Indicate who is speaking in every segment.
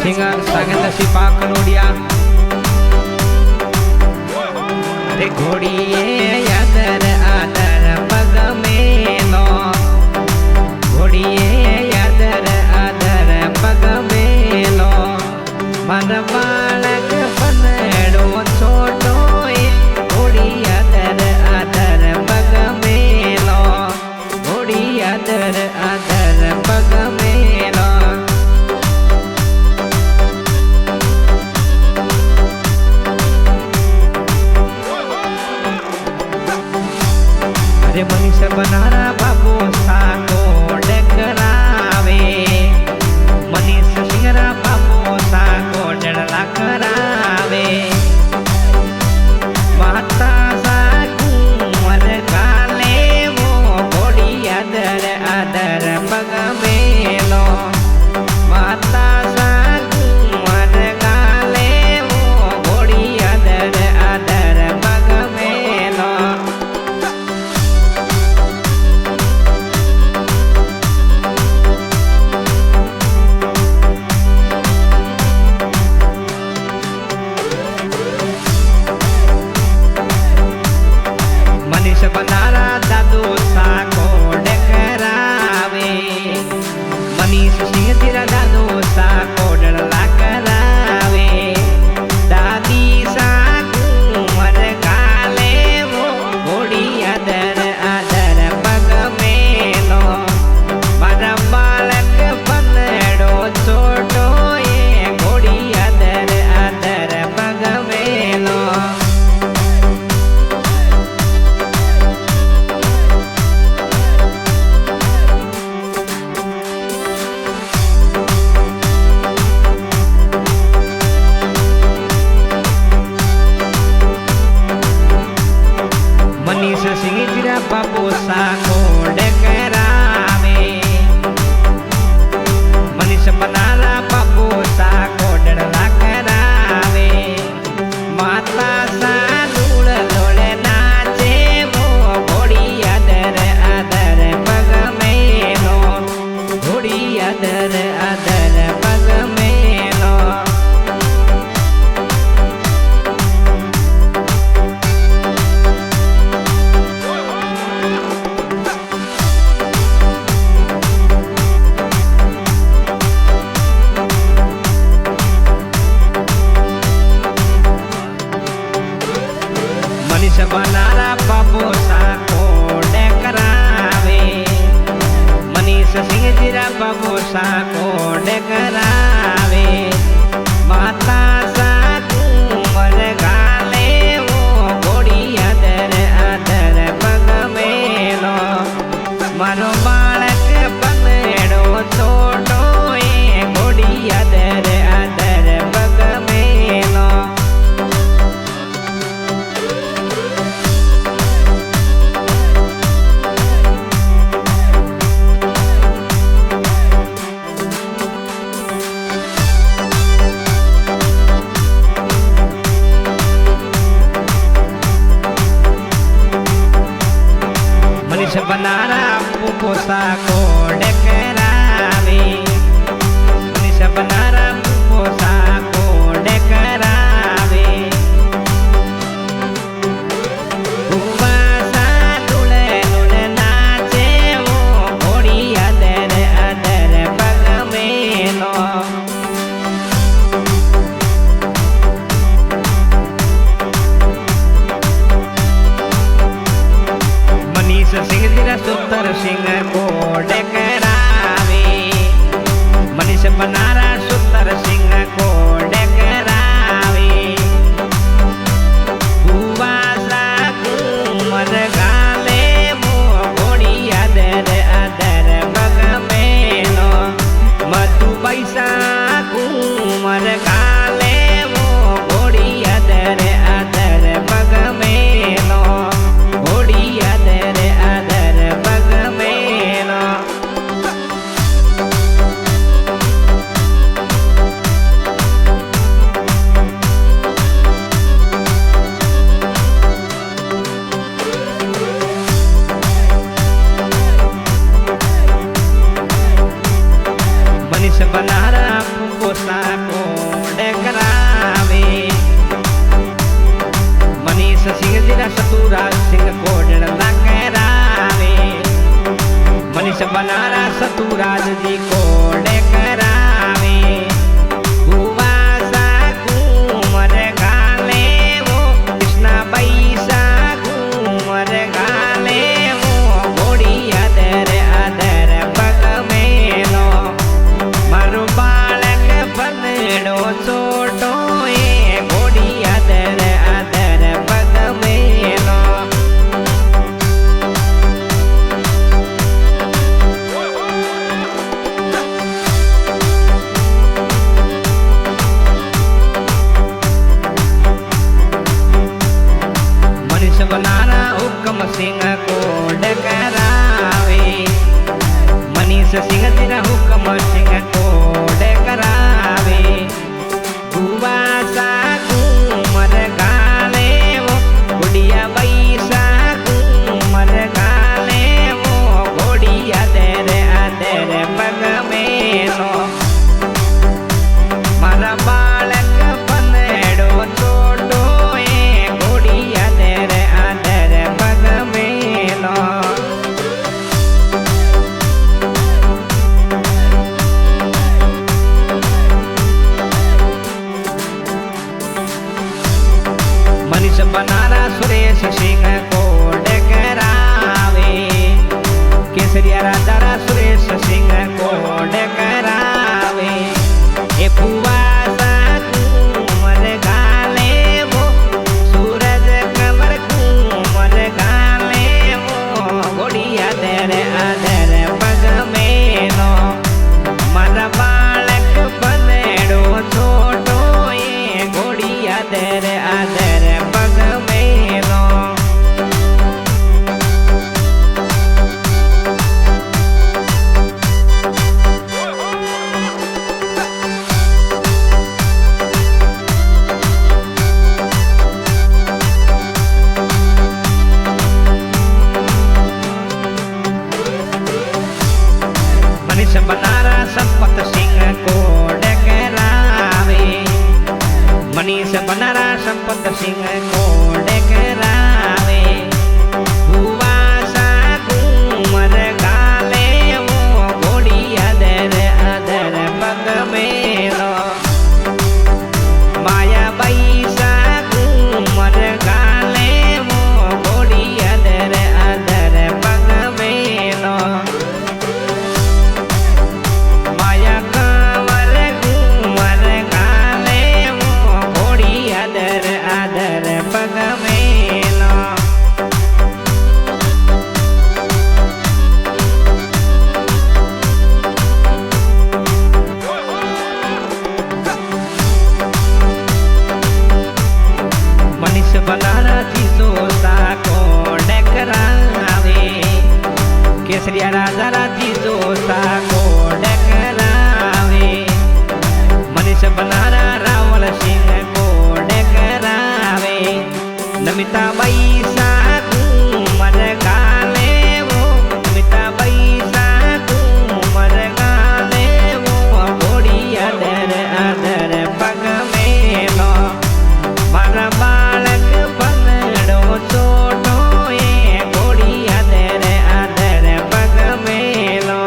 Speaker 1: singer सागेंद्र सिपा Kanodia रे घोड़िए यादर आदर पग मेलो घोड़िए यादर आदर पग मेलो मन बालक बनड़ो छोटो घोड़ी यादर आदर पग मेलो घोड़ी यादर आदर पग मेलो अरे मनीष बनारा बाबू साको डकरावे मनीष सिंगरा बाबू साको डरला करावे माता साकू मर काले वो घोड़ी आदर आदर पग मेलो माता साकू मर काले वो घोड़ी आदर आदर पग मेलो मनीष बनारा दादू साको डकरावे मनीष सिंह तेरा दादू साको डरला करावे दादी साकू मर काले वो घोड़ी आदर आदर पग मेलो मारा बालक बनड़ो छोटो ये घोड़ी आदर आदर पग मेलो मनीष सिंह तेरा बाबू साको डकरावे मनीष बनारा बाबू साको डरला करावे माता सा लूड़ लोड़े नाचे वो घोड़ी आदर आदर पग मेलो घोड़ी आदर आदर पग मेलो मनीष बनारा बाबू साको डकरावे मनीष सिंह तेरा बाबू साको डकरावे माता साकू मर गाले वो घोड़ी आदर आदर पग मेलो मारो बालक बनड़ो छोटो ये घोड़ी आदर आदर पग मेलो मनीष बनारा बाबू साको डकरावे मनीष बनारा बाबू साको डकरावे बुआ सा लुड़ लुड़ नाचे वो घोड़ी आदर आदर पग मेलो मनीष सिंह तेरा सुंदर सिंह को डकरावे मनीष बनारा सुंदर सिंह को डकरावे बुआ साकू मर गाले वो घोड़ी आदर आदर पग मेलो मधु बैसाकू मर गाले वो घोड़ी आदर आदर पग मेलो घोड़ी आदर आदर पग मेलो सतुराज जी कोड करावे भुवासा घूमर गाले वो कृष्णा बैसा घूमर गाले वो घोड़ी अदर अदर पग मेलो मारो बालक बंदड़ो छोटो ए घोड़ी अदर अदर पग मेलो बनाना हुक्म सिंह कोड करावे मनीष सिंह तेरा हुक्म सिंह कोड करावे भुवासा घूमर गाले वो गुड़िया बैसा घूमर गाले वो घोड़ी अदर अदर पग मेलो मारा बालक बंदड़ो छोटो ए घोड़ी अदर अदर पग मेलो मनीष बनारा सुरेश सिंह कोड करावे केसरिया राजा सुरेश सिंह कोड करावे ए भुवासा घूमर गाले वो सूरज कमर घूमर गाले वो घोड़ी अदर अदर पग मेलो मारा बालक बंदड़ो छोटो ए घोड़ी अदर अदर पग मेलो मनीष बनारा संपत सिंह कोड करावे मनीष बनारा संपत सिंह कोड करावे भुवासा घूमर गाले वो घोड़ी अदर अदर पग मेलो माया बैसा घूमर गाले वो घोड़ी अदर अदर पग मेलो माया कांवर घूमर गाले वो घोड़ी अदर अदर पग मेलो मनीष बनारा जीसो सा कोड करावे केसरिया राजा जीसो सा कोड करावे मनीष बनारा रावल सिंह कोड करावे नमिता बैसा घूमर गाले वो नमिता बैसा घूमर गाले वो घोड़ी अदर अदर पग मेलो मारा बालक बंदड़ो छोटो ए घोड़ी अदर अदर पग मेलो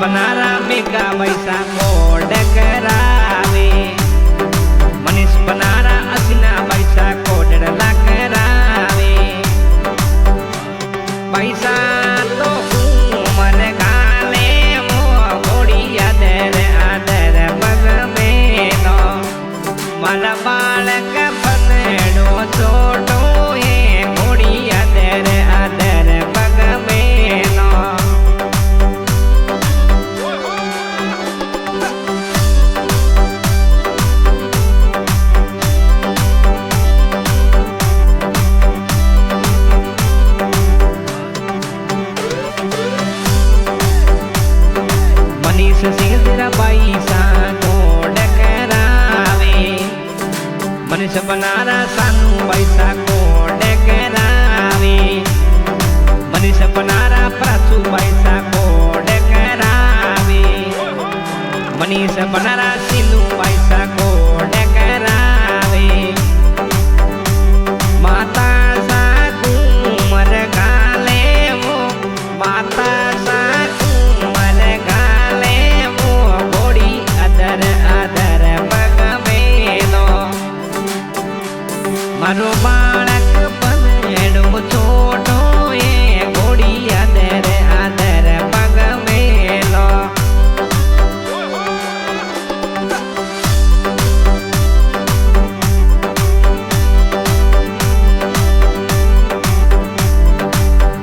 Speaker 1: बनारा मेघा वैसा कोड करावे मनीष बनारा असिना वैसा कोड करावे पैसा तो मन गाले मो गोड़ी आदर आदर पग में नो मल बालक बनडो छोटो ये गोड़ी आदर आदर पग में नो मनीष सिंह तेरा पैसा कोड करावे मनीष बनारा सानू पैसा कोड करावे मनीष बनारा प्राचू पैसा कोड करावे मनीष बनारा सिनू पैसा कोड करावे माता साकू मर गाले वो माता साकू मर गाले वो गोड़ी अदर अदर पग मेलो मारो बालक बनडो छोटो ये गोड़ी अदर अदर पग मेलो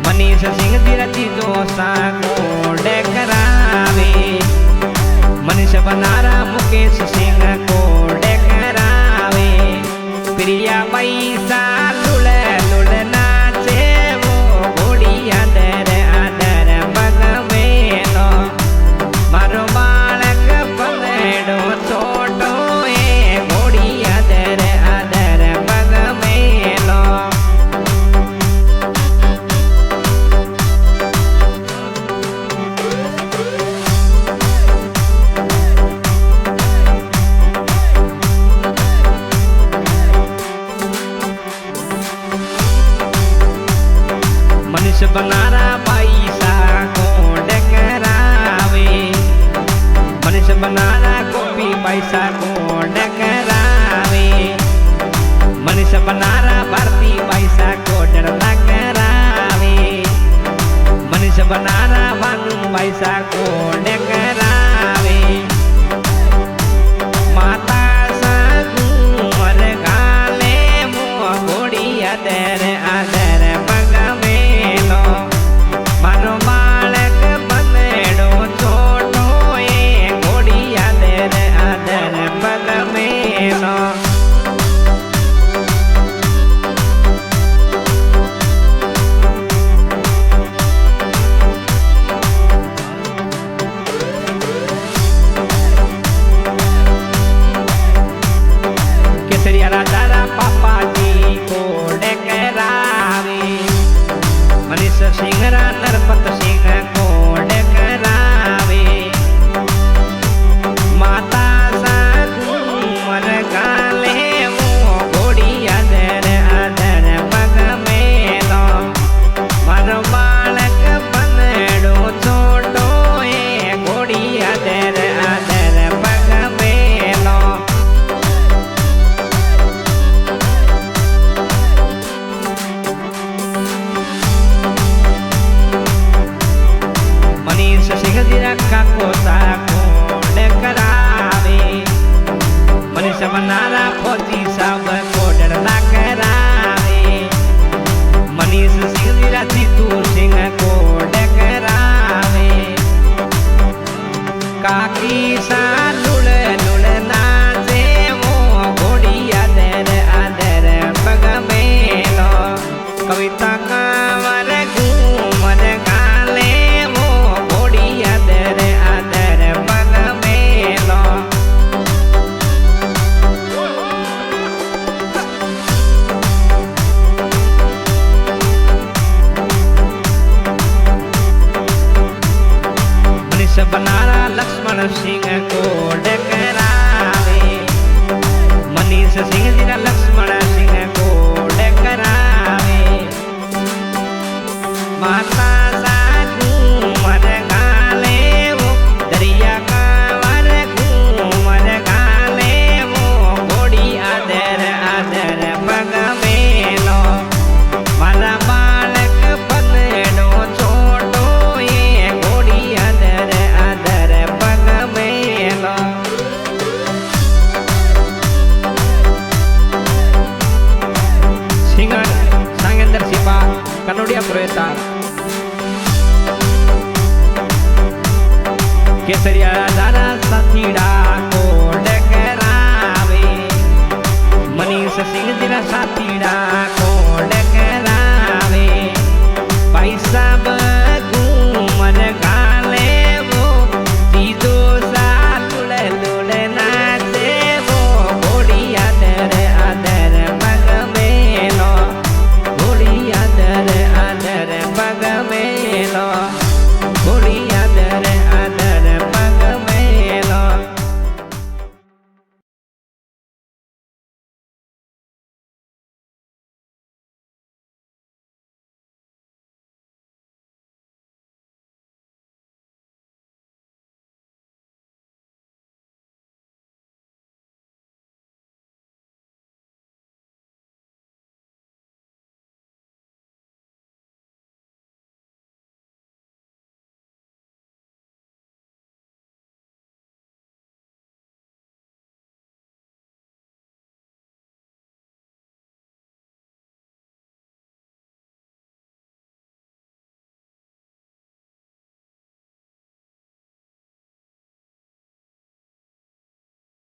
Speaker 1: मनीष सिंह तिरती दोसा कोड करावे मनीष बनारा मुकेश सिंह कोड करावे प्रिया पैसा लुल लुल नाचे वो गोड़ी आदर आदर पग मेलो मारो बालक बनडो छोटो ये गोड़ी आदर आदर पग मेलो मनीष बनारा पैसा कोड करावे मनीष बनारा कॉपी पैसा कोड करावे मनीष बनारा भारती पैसा कोड करावे मनीष बनारा भानु पैसा कोड करावे माता सागू मर गाले मो गोड़ी आदर आदर पग मेलो मारो बालक बनडो छोटो ये गोड़ी आदर आदर पग मेलो केसरिया राजा पापा जी कोड करावे मनीष सिंह नरपत सिंह कोड करावे माता साधु मर गाले वो गोड़ी आदर आदर पग मेलो मारो बालक बनडो छोटो ये गोड़ी आदर आदर पग मेलो मनीष सिंह तेरा कोसा कोड करावे मनीष बनारा फौजी सब कोड करावे मनीष सिंह तेरा जीतू सिंह कोड करावे काकी सा लुल लुल नाचे वो गोड़ी आदर आदर पग मेलो कविता कांवर घूमर गाले वो गोड़ी आदर आदर पग मेलो मनीष बनारा लक्ष्मण सिंह कोड करावे मनीष सिंह तेरा लक्ष्मण सिंह कोड करावे माता साधु मर गाले वो કેસરિયા પ્રોયતા કેસરિયા દારા સાથીડા કોડ કરાવે મનીષ સિંહ જીના સાથીડા કોડ કરાવે